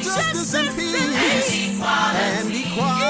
justice and peace, and equality.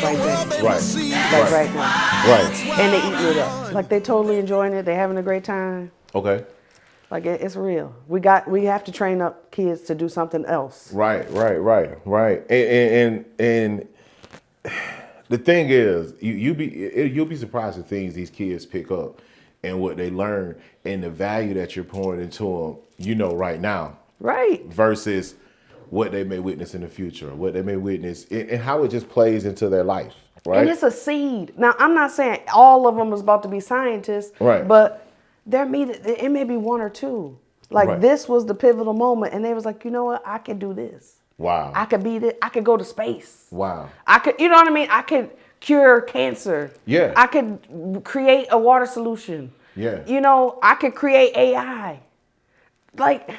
Like right now. Right. And they eating it up. Like they totally enjoying it. They having a great time. Okay. Like it's real. We have to train up kids to do something else. Right. And the thing is, you'll be surprised at things these kids pick up and what they learn and the value that you're pouring into them, right now. Right. Versus what they may witness in the future, what they may witness, and how it just plays into their life, right? And it's a seed. Now, I'm not saying all of them is about to be scientists, right? But it may be one or two. Like right. This was the pivotal moment, and they was like, you know what? I can do this. Wow. I could be this. I could go to space. Wow. I could, you know what I mean? I could cure cancer. Yeah. I could create a water solution. Yeah. I could create AI. Like,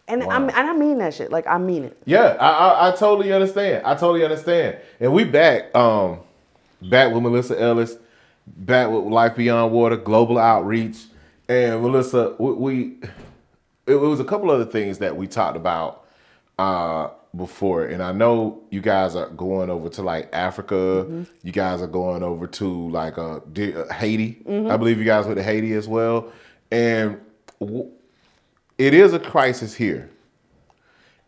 and wow. I mean that shit. Like, I mean it. Yeah, I totally understand. And we back with Melissa Ellis, back with Life Beyond Water, Global Outreach. And Melissa, it was a couple other things that we talked about before. And I know you guys are going over to like Africa. Mm-hmm. You guys are going over to like Haiti. Mm-hmm. I believe you guys went to Haiti as well. And it is a crisis here.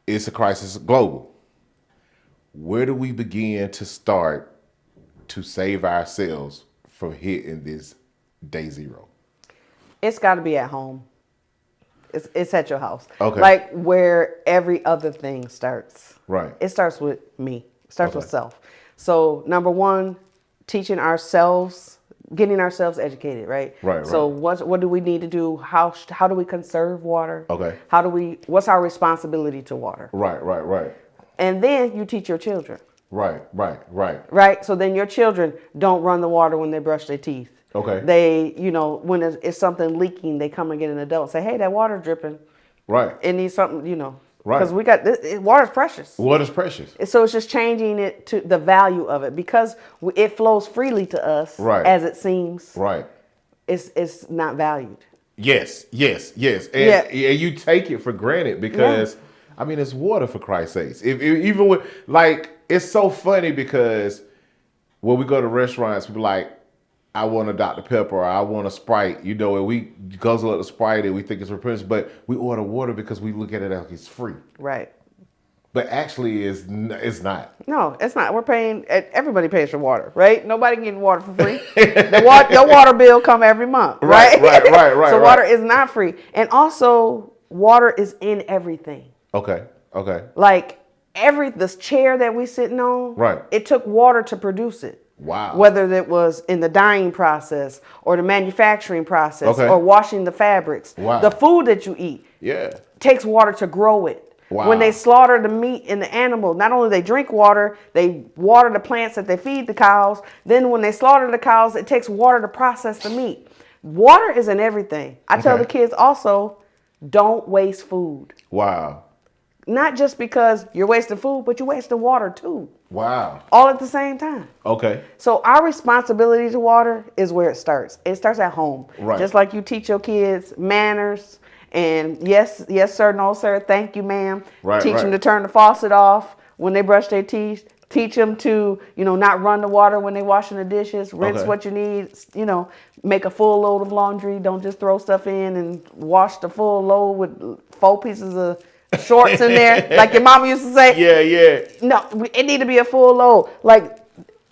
It's a crisis global. Where do we begin to start to save ourselves from hitting this day zero? It's got to be at home. It's at your house. Okay. Like where every other thing starts. Right. It starts with me. It starts with self. So number one, teaching ourselves, getting ourselves educated, right? Right. So what do we need to do? How do we conserve water? Okay. What's our responsibility to water? Right. And then you teach your children. Right. Right. So then your children don't run the water when they brush their teeth. Okay. They, when it's something leaking, they come and get an adult. Say, hey, that water's dripping. Right. It needs something, Right. Because we got water's precious. Water's precious. So it's just changing it to the value of it because it flows freely to us, right. as it seems. Right. It's not valued. Yes. And you take it for granted because, it's water for Christ's sakes. Even with, it's so funny because when we go to restaurants, we be like, I want a Dr. Pepper or I want a Sprite, and we guzzle up the Sprite and we think it's refreshing, but we order water because we look at it like it's free. Right. But actually it's not. No, it's not. We're paying, everybody pays for water, right? Nobody getting water for free. Your water bill come every month, right? Right. So water is not free. And also water is in everything. Okay. Like this chair that we sitting on, right. It took water to produce it. Wow. Whether it was in the dyeing process or the manufacturing process or washing the fabrics. Wow. The food that you eat takes water to grow it. Wow. When they slaughter the meat and the animal, not only they drink water, they water the plants that they feed the cows. Then when they slaughter the cows, it takes water to process the meat. Water is in everything. I tell the kids also, don't waste food. Wow. Not just because you're wasting food, but you're wasting water too. Wow. All at the same time. Okay. So our responsibility to water is where it starts. It starts at home. Right. Just like you teach your kids manners and yes sir, no sir, thank you ma'am. Right. Teach them to turn the faucet off when they brush their teeth. Teach them to, not run the water when they're washing the dishes. Rinse what you need, make a full load of laundry. Don't just throw stuff in and wash the full load with 4 pieces of shorts in there, like your mama used to say. Yeah. No, it need to be a full load. Like,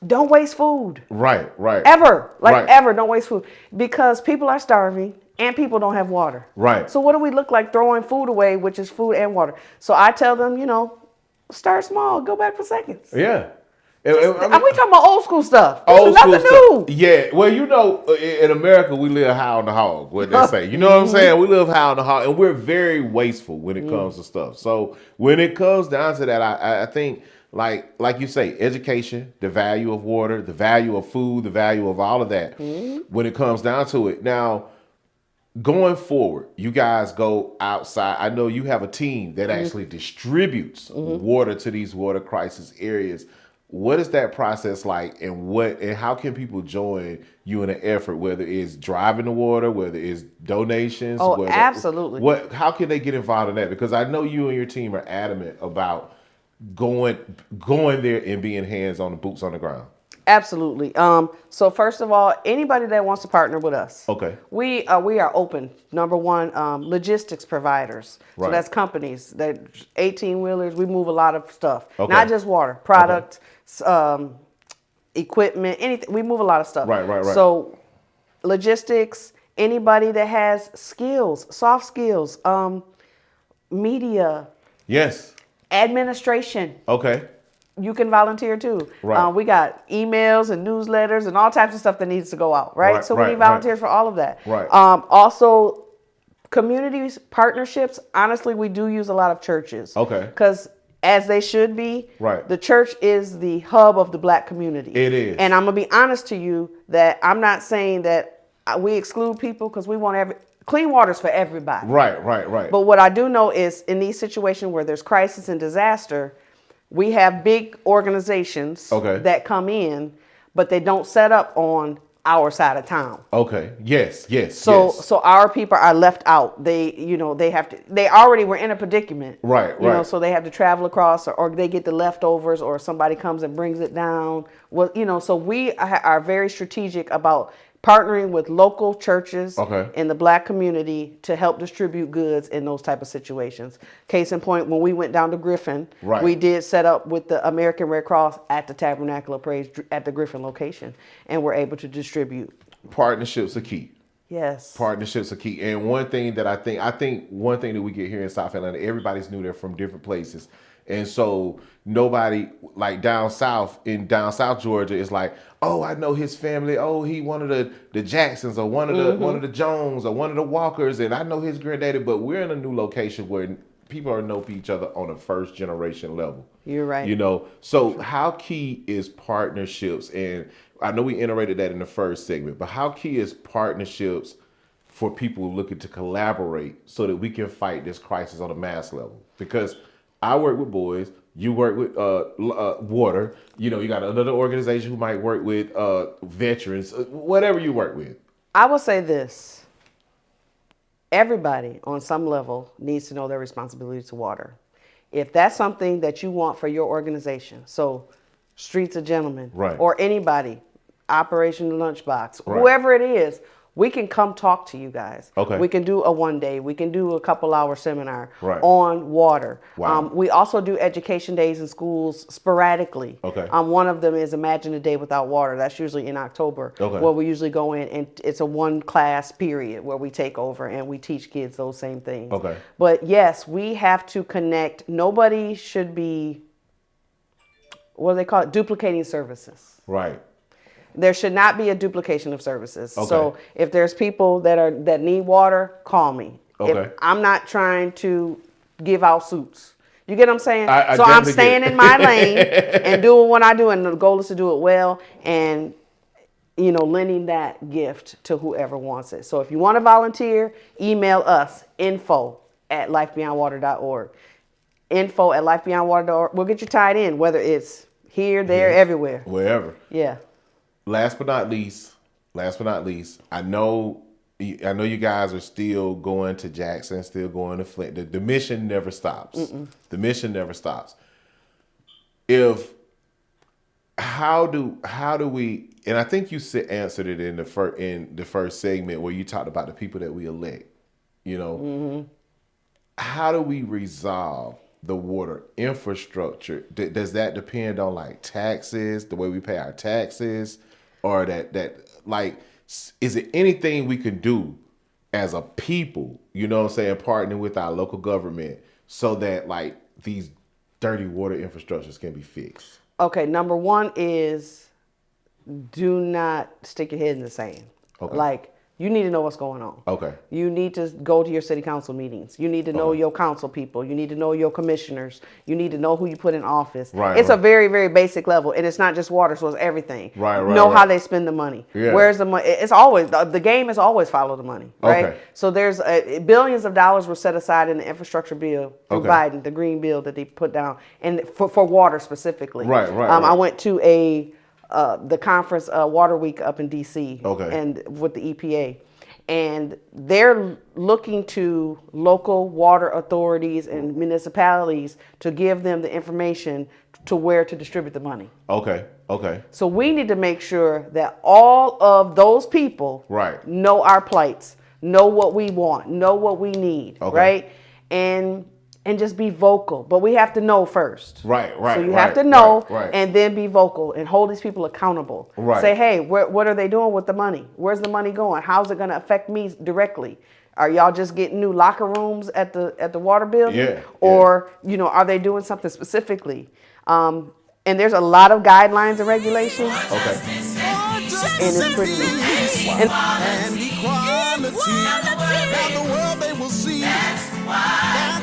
don't waste food. Right. Ever. Ever don't waste food. Because people are starving and people don't have water. Right. So what do we look like throwing food away, which is food and water? So I tell them, start small, go back for seconds. Yeah. We talking about old school stuff. Old school nothing stuff. new. Yeah. Well, in America, we live high on the hog, what they say. You know what I'm saying? We live high on the hog, and we're very wasteful when it comes to stuff. So when it comes down to that, I think, like you say, education, the value of water, the value of food, the value of all of that, when it comes down to it. Now, going forward, you guys go outside. I know you have a team that actually distributes water to these water crisis areas. what is that process like, and how can people join you in an effort, whether it's driving the water, whether it's donations? Oh, absolutely. How can they get involved in that? Because I know you and your team are adamant about going there and being hands on, the boots on the ground. Absolutely. So first of all, anybody that wants to partner with us, Okay. we are open. Number one, logistics providers. Right. So that's companies that 18-wheelers. We move a lot of stuff, Okay. not just water, product, equipment, anything. We move a lot of stuff. Right. So logistics. Anybody that has skills, soft skills, media, Yes. administration. Okay. You can volunteer too. Right. We got emails and newsletters and all types of stuff that needs to go out, right? Right, So we right, need volunteers for all of that. Right. Also, communities, partnerships. Honestly, we do use a lot of churches. Okay. Because as they should be, Right. the church is the hub of the Black community. It is. And I'm going to be honest to you that I'm not saying that we exclude people, because we want clean waters for everybody. Right. But what I do know is in these situations where there's crisis and disaster, we have big organizations that come in, but they don't set up on our side of town. Okay. Yes. So our people are left out. They already were in a predicament. Right. So they have to travel across, or they get the leftovers, or somebody comes and brings it down. Well, so we are very strategic about partnering with local churches in the Black community to help distribute goods in those type of situations. Case in point, when we went down to Griffin, we did set up with the American Red Cross at the Tabernacle of Praise at the Griffin location, and we're able to distribute. Partnerships are key. Yes. Partnerships are key. And one thing that I think one thing that we get here in South Atlanta, everybody's new there from different places. And so nobody, like down south Georgia, is like, oh, I know his family. Oh, he one of the Jacksons, or one of the Jones, or one of the Walkers, and I know his granddaddy. But we're in a new location where people know each other on a first generation level. You're right. So how key is partnerships? And I know we iterated that in the first segment, but how key is partnerships for people looking to collaborate so that we can fight this crisis on a mass level? Because I work with boys, you work with water, you got another organization who might work with veterans, whatever you work with. I will say this. Everybody on some level needs to know their responsibility to water. If that's something that you want for your organization, so Streets of Gentlemen, or anybody, Operation Lunchbox, whoever it is, we can come talk to you guys. Okay. We can do a one day. We can do a couple-hour seminar on water. Wow. We also do education days in schools sporadically. Okay. One of them is Imagine a Day Without Water. That's usually in October, where we usually go in, and it's a one class period where we take over and we teach kids those same things. Okay. But yes, we have to connect. Nobody should be, what do they call it, duplicating services. Right. There should not be a duplication of services. So if there's people that need water, call me. If I'm not trying to give out suits. You get what I'm saying? So I'm staying in my lane and doing what I do, and the goal is to do it well, and lending that gift to whoever wants it. So if you want to volunteer, email us, info@lifebeyondwater.org. info@lifebeyondwater.org. We'll get you tied in, whether it's here, there, everywhere. Wherever. Yeah. Last but not least, I know you guys are still going to Jackson, still going to Flint. The mission never stops. The mission never stops. How do we? And I think you answered it in the first segment where you talked about the people that we elect. How do we resolve the water infrastructure? Does that depend on like taxes, the way we pay our taxes? Or is it anything we can do as a people, partnering with our local government so that like these dirty water infrastructures can be fixed? Okay, number one is do not stick your head in the sand. Okay. Like, you need to know what's going on. Okay. You need to go to your city council meetings. You need to know your council people. You need to know your commissioners. You need to know who you put in office. Right, it's right. a very, very basic level, and it's not just water, so it's everything. Right. Know how they spend the money. Yeah. Where's the money? It's always the game is always follow the money, right? Okay. So there's billions of dollars were set aside in the infrastructure bill through Okay. Biden, the green bill that they put down, and for water specifically. Right. I went to the conference Water Week up in D.C. Okay. and with the EPA, and they're looking to local water authorities and municipalities to give them the information to where to distribute the money. Okay. So we need to make sure that all of those people Right. know our plights, know what we want, know what we need, Okay. right? And just be vocal. But we have to know first. Right. So you have to know right. and then be vocal and hold these people accountable. Right. Say, hey, what are they doing with the money? Where's the money going? How's it going to affect me directly? Are y'all just getting new locker rooms at the water building? Yeah. Or, are they doing something specifically? And there's a lot of guidelines and regulations. Okay. And it's pretty and equality. Now the world they will see. That's